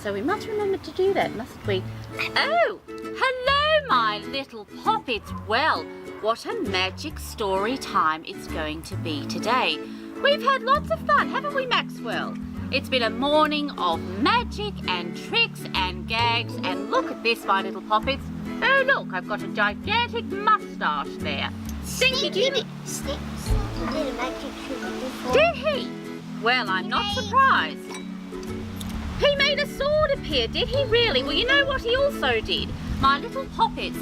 so we must remember to do that, mustn't we? Oh, hello, my little poppets. Well, what a magic story time it's going to be today. We've had lots of fun, haven't we, Maxwell? It's been a morning of magic and tricks and gags, and look at this, my little poppets. Oh, look, I've got a gigantic moustache there. Stinky, Stinky did a magic trick before. Did he? Well, I'm not surprised. He made a sword appear, did he really? Well, you know what he also did? My little poppets,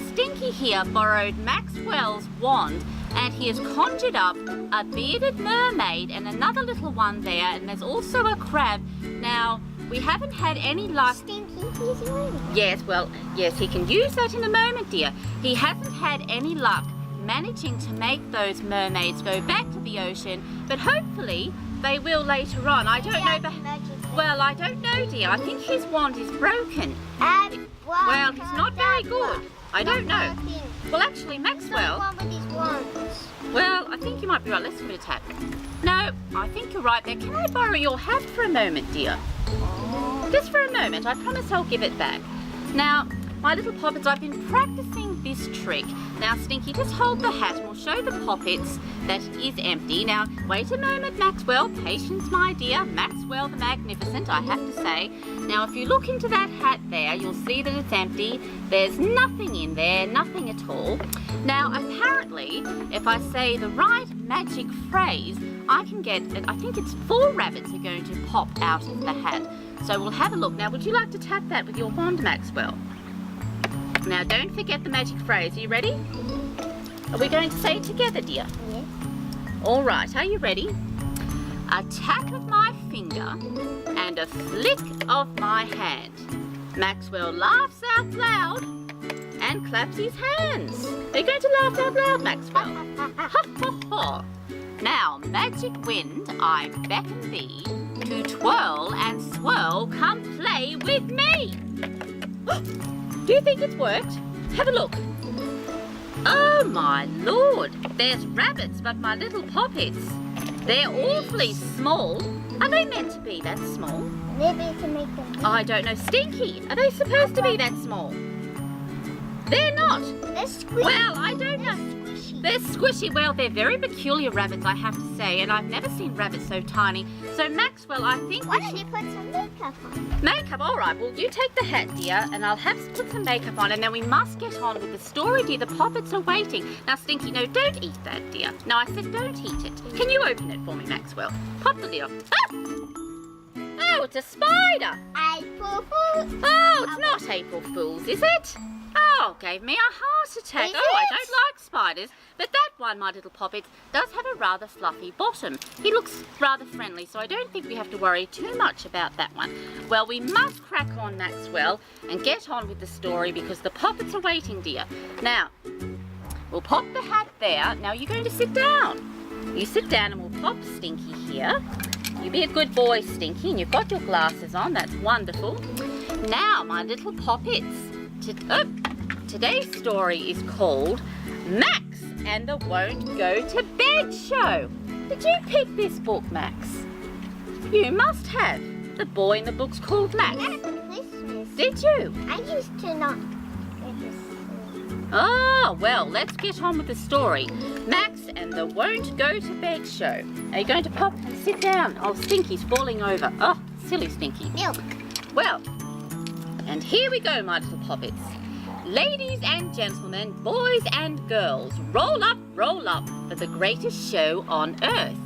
Stinky here borrowed Maxwell's wand, and he has conjured up a bearded mermaid and another little one there, and there's also a crab. Now, we haven't had any luck. Stinky, he's winning. Yes, well, yes, he can use that in a moment, dear. He hasn't had any luck managing to make those mermaids go back to the ocean, but hopefully they will later on. I don't know, but well, I don't know, dear. I think his wand is broken. Well, he's not very good. I don't know. Well, actually, Maxwell. Well, I think you might be right. Let's give it a tap. No, I think you're right there. Can I borrow your hat for a moment, dear? Just for a moment. I promise I'll give it back. Now, my little poppets, I've been practicing this trick. Now, Stinky, just hold the hat and we'll show the poppets that it is empty. Now, wait a moment, Maxwell. Patience, my dear. Maxwell the Magnificent, I have to say. Now, if you look into that hat there, you'll see that it's empty. There's nothing in there, nothing at all. Now, apparently, if I say the right magic phrase, I can get, I think it's 4 rabbits are going to pop out of the hat. So we'll have a look. Now, would you like to tap that with your wand, Maxwell? Now, don't forget the magic phrase. Are you ready? Are we going to say it together, dear? Yes. All right, are you ready? A tap of my finger and a flick of my hand. Maxwell laughs out loud and claps his hands. Are you going to laugh out loud, Maxwell? Ha, ha, ha. Now, magic wind, I beckon thee to twirl and swirl, come play with me. Do you think it's worked? Have a look. Oh my lord, there's rabbits, but my little poppets, they're awfully small. Are they meant to be that small? Maybe to make them big. I don't know. Stinky, are they supposed to be that small? They're not. They're squishy. Well, I don't know. They're squishy. Well, they're very peculiar rabbits, I have to say, and I've never seen rabbits so tiny. So, Maxwell, I think Why don't you put some makeup on? Makeup, all right. Well, you take the hat, dear, and I'll have to put some makeup on, and then we must get on with the story, dear. The poppets are waiting. Now, Stinky, no, don't eat that, dear. No, I said don't eat it. Can you open it for me, Maxwell? Pop the lid off. Ah! Oh, it's a spider. April Fool. Oh, it's not April Fool's, is it? Oh, gave me a heart attack. Is Oh, I it? don't like spiders. But that one, my little poppets, does have a rather fluffy bottom. He looks rather friendly, so I don't think we have to worry too much about that one. Well, we must crack on, Maxwell, and get on with the story because the poppets are waiting, dear. Now, we'll pop the hat there. Now, you're going to sit down. You sit down and we'll pop Stinky here. You be a good boy, Stinky, and you've got your glasses on. That's wonderful. Now, my little poppets, today's story is called Max and the Won't Go to Bed Show. Did you pick this book, Max? You must have. The boy in the book's called Max. That's Christmas. Did you? I used to not. Oh, well, let's get on with the story. Max and the Won't Go to Bed Show. Are you going to pop and sit down? Oh, Stinky's falling over. Oh, silly Stinky. Milk. Well, and here we go, my little poppets. Ladies and gentlemen, boys and girls, roll up for the greatest show on earth.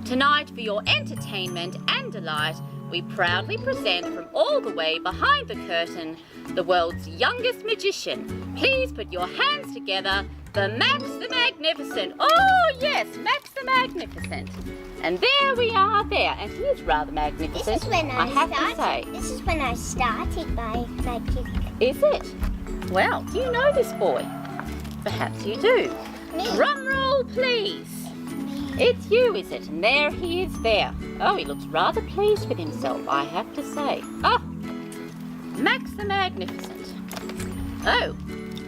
Tonight, for your entertainment and delight, we proudly present from all the way behind the curtain, the world's youngest magician. Please put your hands together, the Max the Magnificent. Oh yes, Max the Magnificent. And there we are there, and he is rather magnificent, This is when I have to say. This is when I started my magic. Is it? Well, do you know this boy? Perhaps you do. Me. Drum roll, please. It's you, is it? And there he is there. Oh, he looks rather pleased with himself, I have to say. Oh, Max the Magnificent. Oh,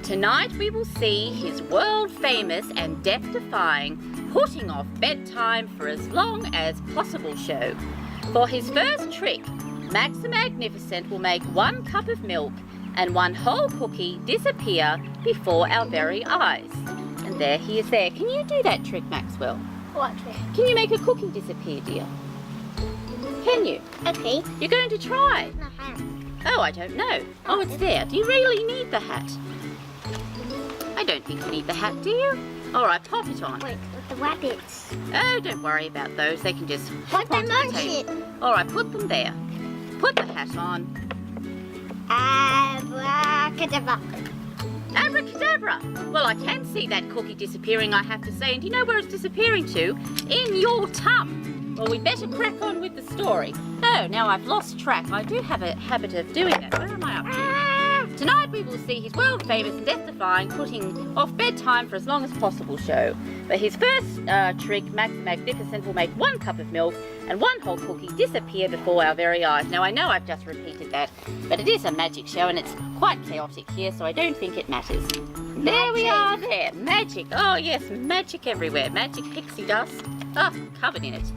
tonight we will see his world-famous and death-defying putting off bedtime for as long as possible show. For his first trick, Max the Magnificent will make 1 cup of milk and 1 whole cookie disappear before our very eyes. And there he is there. Can you do that trick, Maxwell? What trick? Can you make a cookie disappear, dear? Can you? Okay. You're going to try? My hat. Oh, I don't know. Oh, it's there. Do you really need the hat? I don't think you need the hat, do you? All right, pop it on. Wait, with the rabbits. Oh, don't worry about those. They can just hop Put onto them the on table. shit. All right, put them there. Put the hat on. Abracadabra. Abracadabra! Well, I can see that cookie disappearing, I have to say. And do you know where it's disappearing to? In your tum. Well, we better crack on with the story. Oh, now I've lost track. I do have a habit of doing that. Where am I up to? Tonight we will see his world-famous and death-defying putting off bedtime for as long as possible show. For his first trick, Max the Magnificent will make 1 cup of milk and 1 whole cookie disappear before our very eyes. Now, I know I've just repeated that, but it is a magic show and it's quite chaotic here, so I don't think it matters. There we are there. Magic. Oh, yes, magic everywhere. Magic pixie dust. Oh, covered in it.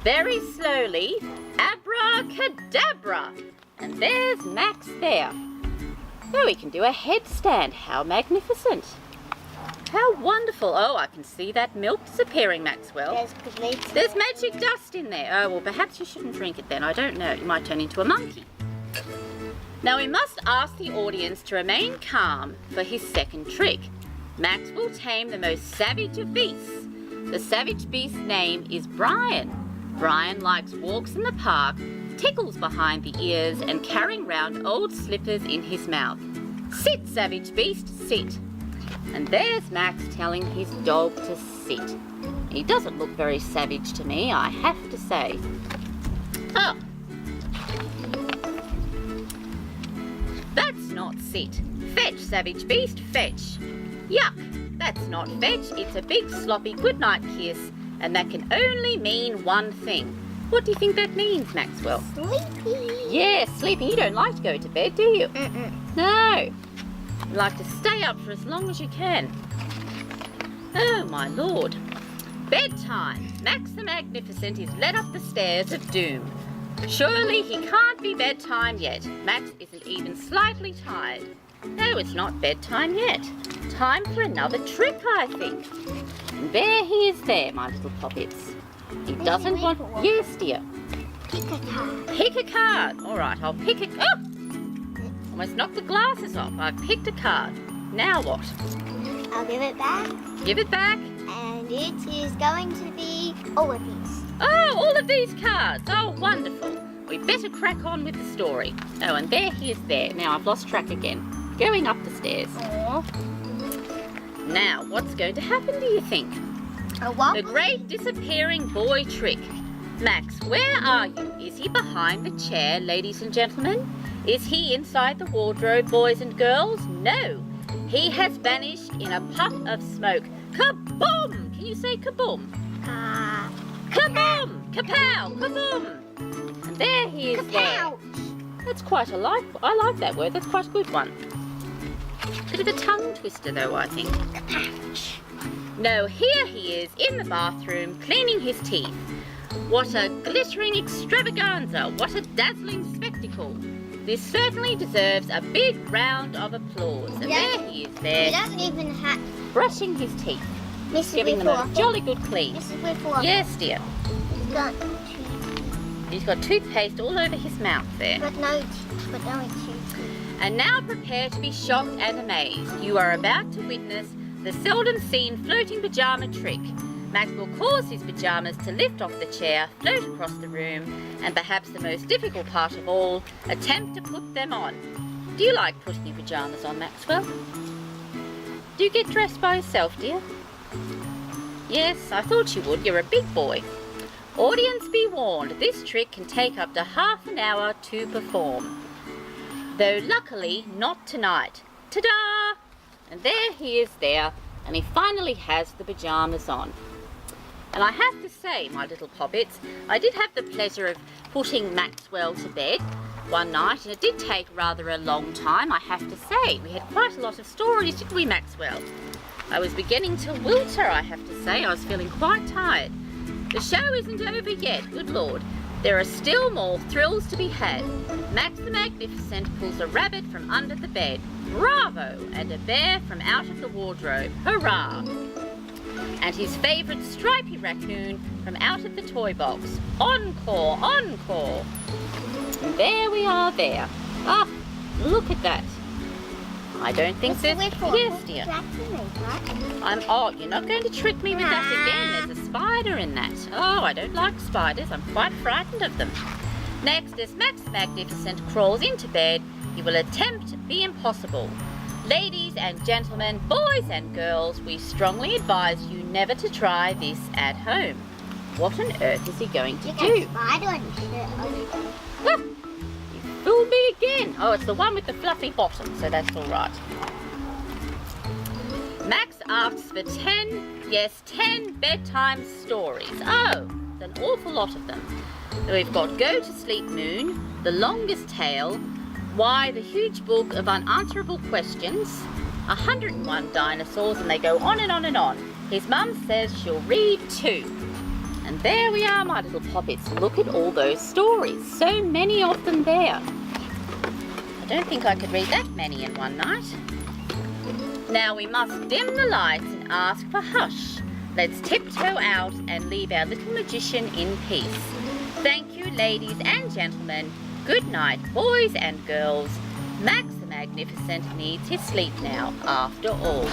Very slowly, abracadabra. And there's Max there. Oh, we can do a headstand. How magnificent. How wonderful. Oh, I can see that milk disappearing, Maxwell. There's magic dust in there. Oh, well, perhaps you shouldn't drink it then. I don't know. You might turn into a monkey. Now, we must ask the audience to remain calm for his second trick. Max will tame the most savage of beasts. The savage beast's name is Brian. Brian likes walks in the park, tickles behind the ears, and carrying round old slippers in his mouth. Sit, savage beast, sit. And there's Max telling his dog to sit. He doesn't look very savage to me, I have to say. Oh. That's not sit. Fetch, savage beast, fetch. Yuck, that's not fetch. It's a big sloppy goodnight kiss, and that can only mean one thing. What do you think that means, Maxwell? Sleepy. Yes, sleeping. You don't like to go to bed, do you? No. You like to stay up for as long as you can. Oh, my lord. Bedtime. Max the Magnificent is led up the stairs of doom. Surely he can't be bedtime yet. Max isn't even slightly tired. No, it's not bedtime yet. Time for another trick, I think. And there he is there, my little poppets. He doesn't want... Yes, dear. Pick a card. Pick a card. All right, I'll pick it. Oh! Almost knocked the glasses off. I've picked a card. Now what? I'll give it back. Give it back. And it is going to be all of these. Oh, all of these cards. Oh, wonderful. We better crack on with the story. Oh, and there he is there. Now I've lost track again. Going up the stairs. Aww. Now, what's going to happen, do you think? A waffle. The great disappearing boy trick. Max, where are you? Is he behind the chair, ladies and gentlemen? Is he inside the wardrobe, boys and girls? No. He has vanished in a puff of smoke. Kaboom! Can you say kaboom? Kaboom! Kapow! Kaboom! And there he is there. That's quite a like. I like that word. That's quite a good one. Bit of a tongue twister though, I think. No, here he is in the bathroom cleaning his teeth. What a glittering extravaganza. What a dazzling spectacle. This certainly deserves a big round of applause. And there he is there. He doesn't even have... Brushing his teeth. Mrs. Giving them a jolly good clean. Mrs. Wiffle. Yes, dear. He's got He's got toothpaste all over his mouth there. but no teeth. But no teeth. And now prepare to be shocked and amazed. You are about to witness the seldom seen floating pyjama trick. Max will cause his pyjamas to lift off the chair, float across the room, and perhaps the most difficult part of all, attempt to put them on. Do you like putting your pyjamas on, Maxwell? Do you get dressed by yourself, dear? Yes, I thought you would. You're a big boy. Audience be warned, this trick can take up to half an hour to perform. Though luckily not tonight. Ta-da! And there he is there, and he finally has the pyjamas on. And I have to say, my little poppets, I did have the pleasure of putting Maxwell to bed one night, and it did take rather a long time, I have to say. We had quite a lot of stories, didn't we, Maxwell? I was beginning to wilter, I have to say. I was feeling quite tired. The show isn't over yet, good Lord. There are still more thrills to be had. Max the Magnificent pulls a rabbit from under the bed. Bravo! And a bear from out of the wardrobe. Hurrah! And his favourite stripy raccoon from out of the toy box. Encore! Encore! And there we are there. Ah, look at that. I don't think there's... Yes, dear. Oh, you're not going to trick me with that again. There's a spider in that. Oh, I don't like spiders. I'm quite frightened of them. Next, as Max the Magnificent crawls into bed, he will attempt the impossible. Ladies and gentlemen, boys and girls, we strongly advise you never to try this at home. What on earth is he going to do? You got a spider on your shirt. Ah, you fooled me again. Oh, it's the one with the fluffy bottom, so that's all right. Max asks for 10 bedtime stories. Oh, an awful lot of them. We've got Go to Sleep Moon, The Longest Tale, Why the Huge Book of Unanswerable Questions, 101 Dinosaurs, and they go on and on and on. His mum says she'll read 2. And there we are, my little poppets. Look at all those stories. So many of them there. I don't think I could read that many in one night. Now we must dim the lights and ask for hush. Let's tiptoe out and leave our little magician in peace. Thank you, ladies and gentlemen. Good night, boys and girls. Max the Magnificent needs his sleep now, after all.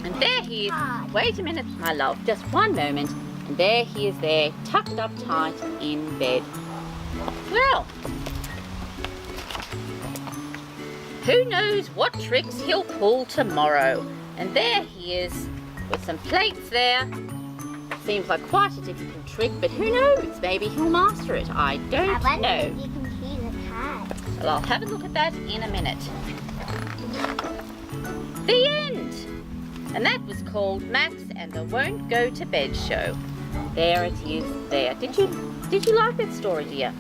And there he is. Wait a minute, my love, just one moment. And there he is there, tucked up tight in bed. Well, who knows what tricks he'll pull tomorrow. And there he is, with some plates there. Seems like quite a difficult trick, but who knows? Maybe he'll master it. I don't know. You can see the card. Well, I'll have a look at that in a minute. The end! And that was called Max and the Won't Go to Bed Show. There it is there. Did you like that story, dear?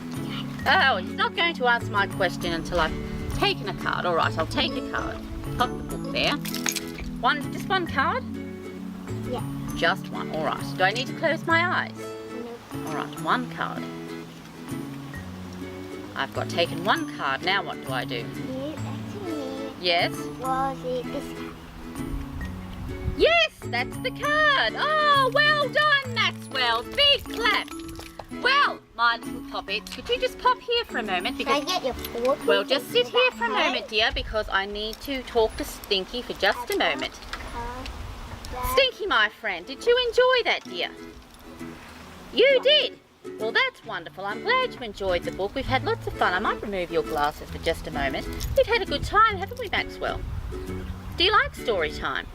Oh, he's not going to answer my question until I've taken a card. All right, I'll take a card. Pop the book there. Just one card? Yeah. Just one. All right. Do I need to close my eyes? No. All right, one card. I've got taken one card. Now what do I do? Yes? Was it this card? Yes, that's the card. Oh, well done, Maxwell. Big clap. Well, my little poppets, could you just pop here for a moment? Can I get your fork? Well, just sit here for a moment, dear, because I need to talk to Stinky for just a moment. Stinky, my friend, did you enjoy that, dear? You did? Well, that's wonderful. I'm glad you enjoyed the book. We've had lots of fun. I might remove your glasses for just a moment. We've had a good time, haven't we, Maxwell? Do you like story time?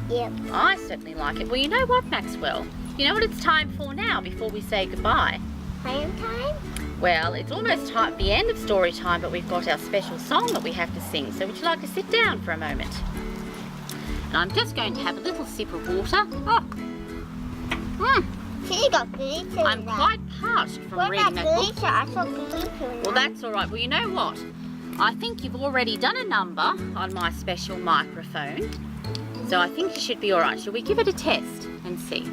Yep. I certainly like it. Well, you know what, Maxwell? You know what it's time for now before we say goodbye? Home time? Well, it's almost time, the end of story time, but we've got our special song that we have to sing. So would you like to sit down for a moment? And I'm just going to have a little sip of water. Oh. See, you got glitter. I'm quite parched from what reading about that glitter? book. I saw glitter in Well, that's all right. Well, you know what? I think you've already done a number on my special microphone. So I think you should be all right. Shall we give it a test and see?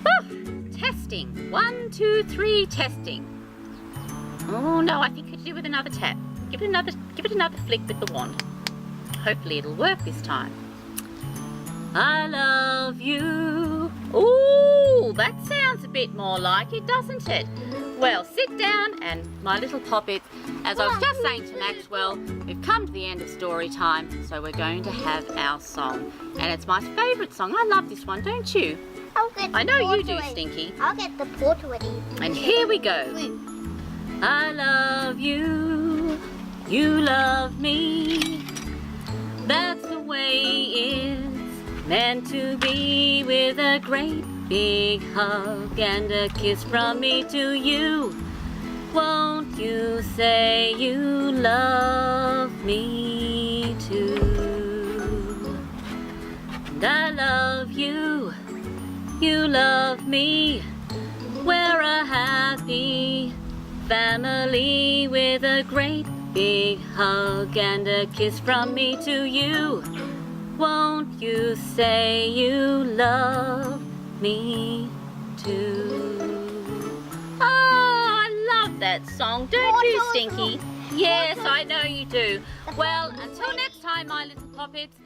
Woo! Testing. 1, 2, 3, testing. Oh no, I think you could do with another tap. Give it another flick with the wand. Hopefully it'll work this time. I love you. Ooh, that sounds a bit more like it, doesn't it? Well, sit down, and my little poppets, as I was just saying to Maxwell, we've come to the end of story time, so we're going to have our song. And it's my favourite song. I love this one, don't you? I know you do, Stinky. I'll get the portrait. And here we go. I love you, you love me. That's the way it's meant to be, with a great big hug and a kiss from me to you. Won't you say you love me too? And I love you, you love me. We're a happy family, with a great big hug and a kiss from me to you. Won't you say you love me too? Oh! that song, don't you, Water. Stinky? Yes, I know you do. Well, until next time, my little poppets,